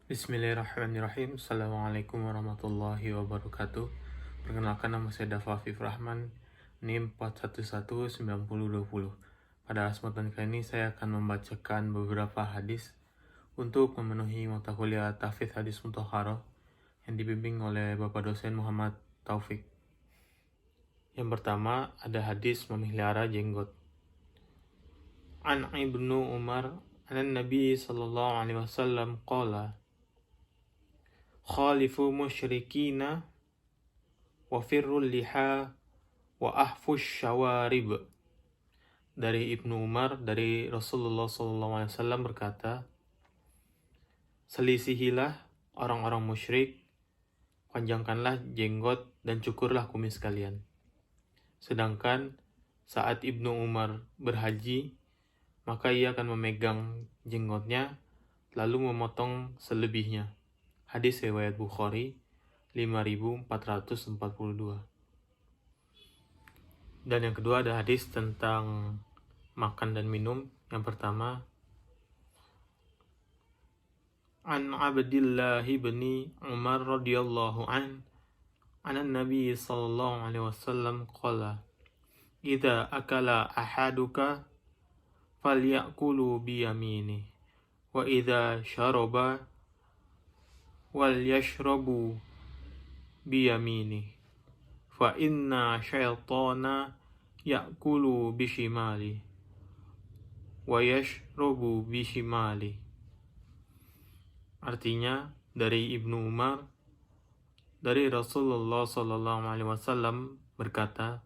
Bismillahirrahmanirrahim. Assalamualaikum warahmatullahi wabarakatuh. Perkenalkan, nama saya Dafa Afif Rahman, NIM 4119020. Pada kesempatan kali ini saya akan membacakan beberapa hadis untuk memenuhi mata kuliah Tahfidz Hadis Mutahharah yang dibimbing oleh Bapak dosen Muhammad Taufik. Yang pertama ada hadis memelihara jenggot. An Ibnu Umar an Nabi sallallahu alaihi wasallam qala khalifu musyrikina wa firrul liha wa ahfush syawarib. Dari Ibnu Umar, dari Rasulullah SAW berkata, selisihilah orang-orang musyrik, panjangkanlah jenggot dan cukurlah kumis kalian. Sedangkan saat Ibnu Umar berhaji, maka ia akan memegang jenggotnya lalu memotong selebihnya. Hadis riwayat Bukhari 5442. Dan yang kedua ada hadis tentang makan dan minum. Yang pertama, An Abdillah bin Umar radhiyallahu an Nabi sallallahu alaihi wasallam qala idza akala ahaduka falyakulu biyamini wa idza syaraba wal yashrabu biyamini fa inna syaitana yakulu bishimali wa yashrabu bishimali. Artinya, dari Ibnu Umar, dari Rasulullah SAW berkata,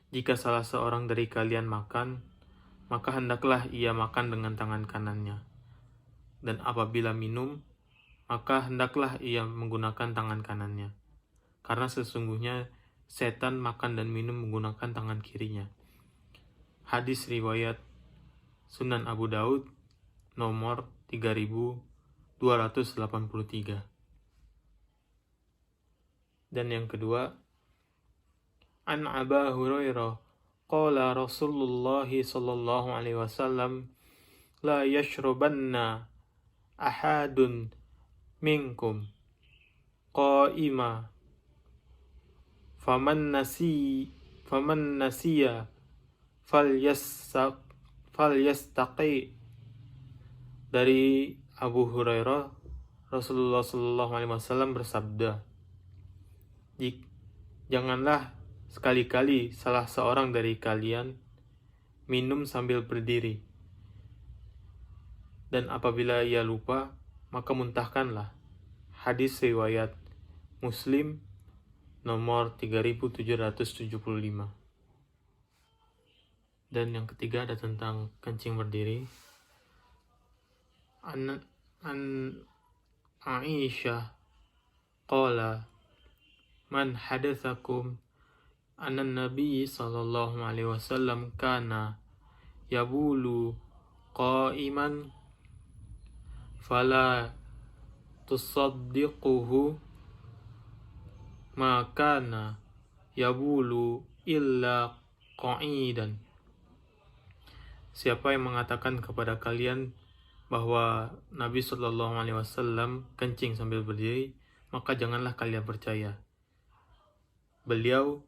jika salah seorang dari kalian makan, maka hendaklah ia makan dengan tangan kanannya. Dan apabila minum, maka hendaklah ia menggunakan tangan kanannya. Karena sesungguhnya setan makan dan minum menggunakan tangan kirinya. Hadis riwayat Sunan Abu Daud nomor 3283. Dan yang kedua, An Aba Hurairah qala Rasulullah sallallahu alaihi wasallam la yashrabanna ahadun minkum qa'ima faman nasiya falyastaqi. Dari Abu Hurairah, Rasulullah sallallahu alaihi wasallam bersabda, janganlah sekali-kali salah seorang dari kalian minum sambil berdiri. Dan apabila ia lupa, maka muntahkanlah. Hadis riwayat Muslim nomor 3775. Dan yang ketiga ada tentang kencing berdiri. An Aisyah qala man hadatsakum anna Nabi sallallahu alaihi wasallam kana yabulu qa'iman fala tusaddiquhu ma kana yabulu illa qa'idan. Siapa yang mengatakan kepada kalian bahwa Nabi Shallallahu Alaihi Wasallam kencing sambil berdiri, maka janganlah kalian percaya. Beliau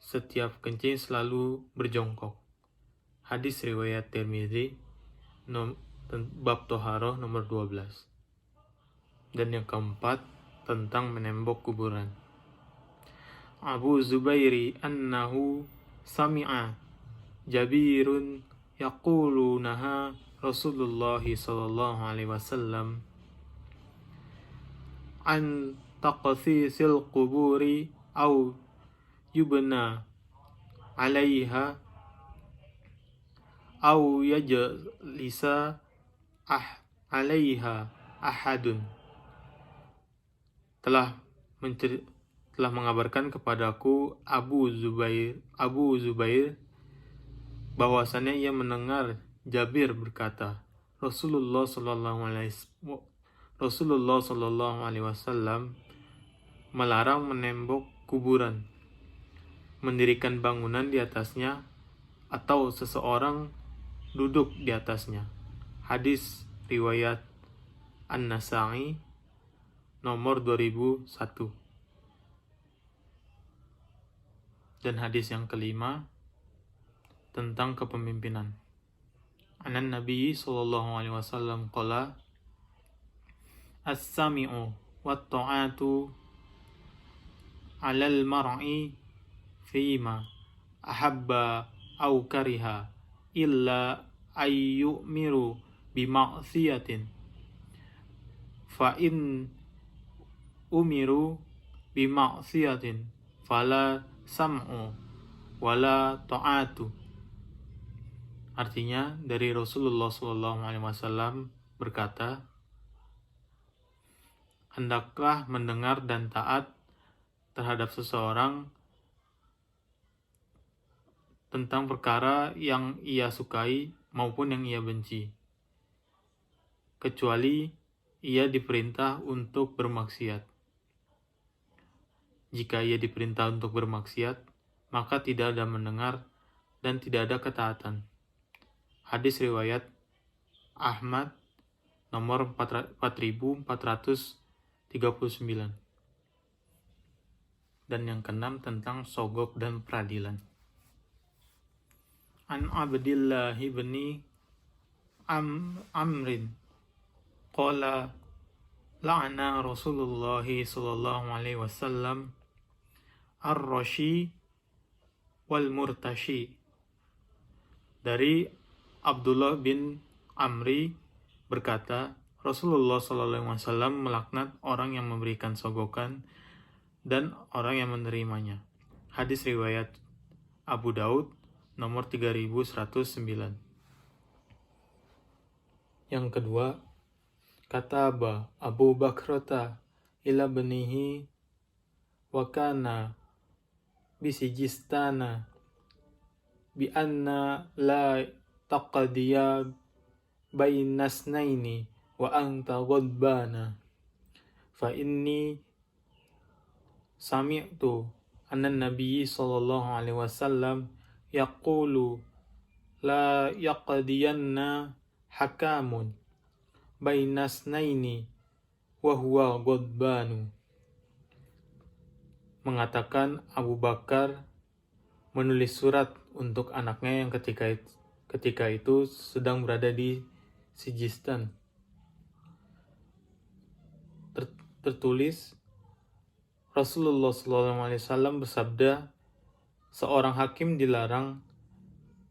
setiap kencing selalu berjongkok. Hadis riwayat Tirmidzi bab Toharoh nomor 12. Dan yang keempat tentang menembok kuburan. Abu Zubairi annahu sami'a Jabirun yaqulu naha Rasulullah sallallahu alaihi wasallam an taqsisil quburi au yubna alaiha au yajlisa alaiha ahadun. Telah mengabarkan kepadaku Abu Zubair bahwasannya ia mendengar Jabir berkata, Rasulullah sallallahu alaihi wasallam melarang menembok kuburan, mendirikan bangunan di atasnya, atau seseorang duduk di atasnya. Hadis riwayat An-Nasa'i nomor 2001. Dan hadis yang kelima tentang kepemimpinan. Anan Nabi sallallahu alaihi wasallam qala as-sami'u wat ta'atu 'alal mar'i fima ahabba aw kariha illa ayyumiru bima'siyatin fa in umiru bima'siyatin fala sam'u wala ta'atu. Artinya dari Rasulullah SAW berkata, hendaklah mendengar dan taat terhadap seseorang tentang perkara yang ia sukai maupun yang ia benci, kecuali ia diperintah untuk bermaksiat. Jika ia diperintah untuk bermaksiat, maka tidak ada mendengar dan tidak ada ketaatan. Hadis riwayat Ahmad nomor 4439. Dan yang keenam tentang sogok dan peradilan. An Abdillah ibni Amrin qala la'ana Rasulullah sallallahu alaihi wasallam ar-rashi wal murtashi. Dari Abdullah bin Amri berkata, Rasulullah sallallahu alaihi wasallam melaknat orang yang memberikan sogokan dan orang yang menerimanya. Hadis riwayat Abu Daud nomor 3109. Yang kedua, kata Abu Bakrata ila benihi wa kana bisijistana bi anna la taqdiya bainasnaini wa anta ghadbana fa inni sami'tu anna nabiyyi sallallahu alaihi wasallam yaqulu la yaqdiyanna hakamun bainasnaini wa huwa ghadbanu. Mengatakan Abu Bakar menulis surat untuk anaknya yang ketika itu sedang berada di Sijistan. Tertulis Rasulullah SAW bersabda, seorang hakim dilarang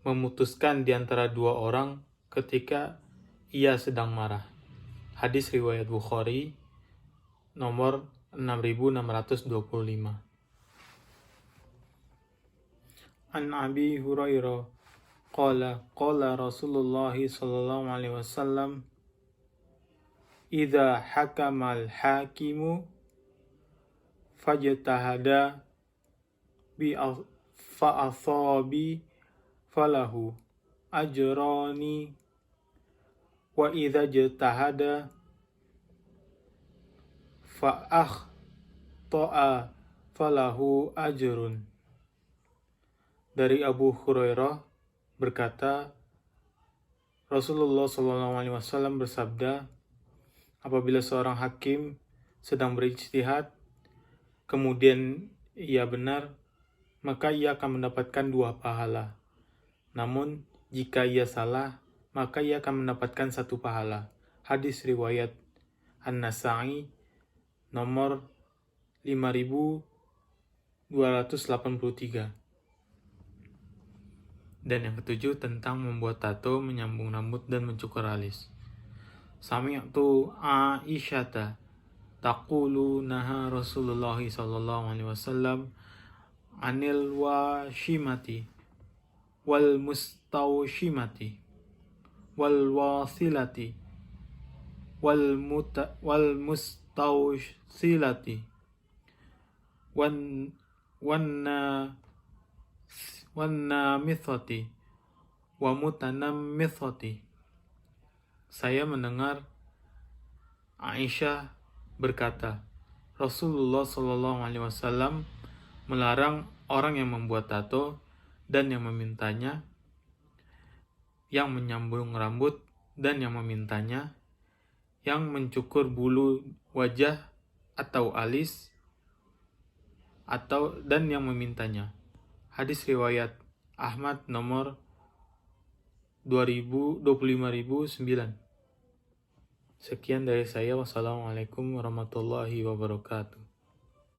memutuskan di antara dua orang ketika ia sedang marah. Hadis riwayat Bukhari nomor 6625. An Abi Hurairah qala Rasulullah sallallahu alaihi wasallam idza hakamal hakimu fajtahada bi fa'asabi falahu ajrani wa idza jtahada fa'akhta'a falahu ajrun. Dari Abu Hurairah berkata, Rasulullah SAW bersabda, apabila seorang hakim sedang berijtihad, kemudian ia benar, maka ia akan mendapatkan 2 pahala. Namun, jika ia salah, maka ia akan mendapatkan 1 pahala. Hadis riwayat An-Nasa'i nomor 5283. Dan yang ketujuh tentang membuat tato, menyambung rambut, dan mencukur alis. Sami'tu Aisyata taqulu naha Rasulullah sallallahu alaihi wasallam anil washimati wal mustawshimati wal wasilati wal mustawsilati mithati wa mithati. Saya mendengar Aisyah berkata, Rasulullah Shallallahu Alaihi Wasallam melarang orang yang membuat tato dan yang memintanya, yang menyambung rambut dan yang memintanya, yang mencukur bulu wajah atau alis dan yang memintanya. Hadis riwayat Ahmad nomor 25009. Sekian dari saya. Wassalamualaikum warahmatullahi wabarakatuh.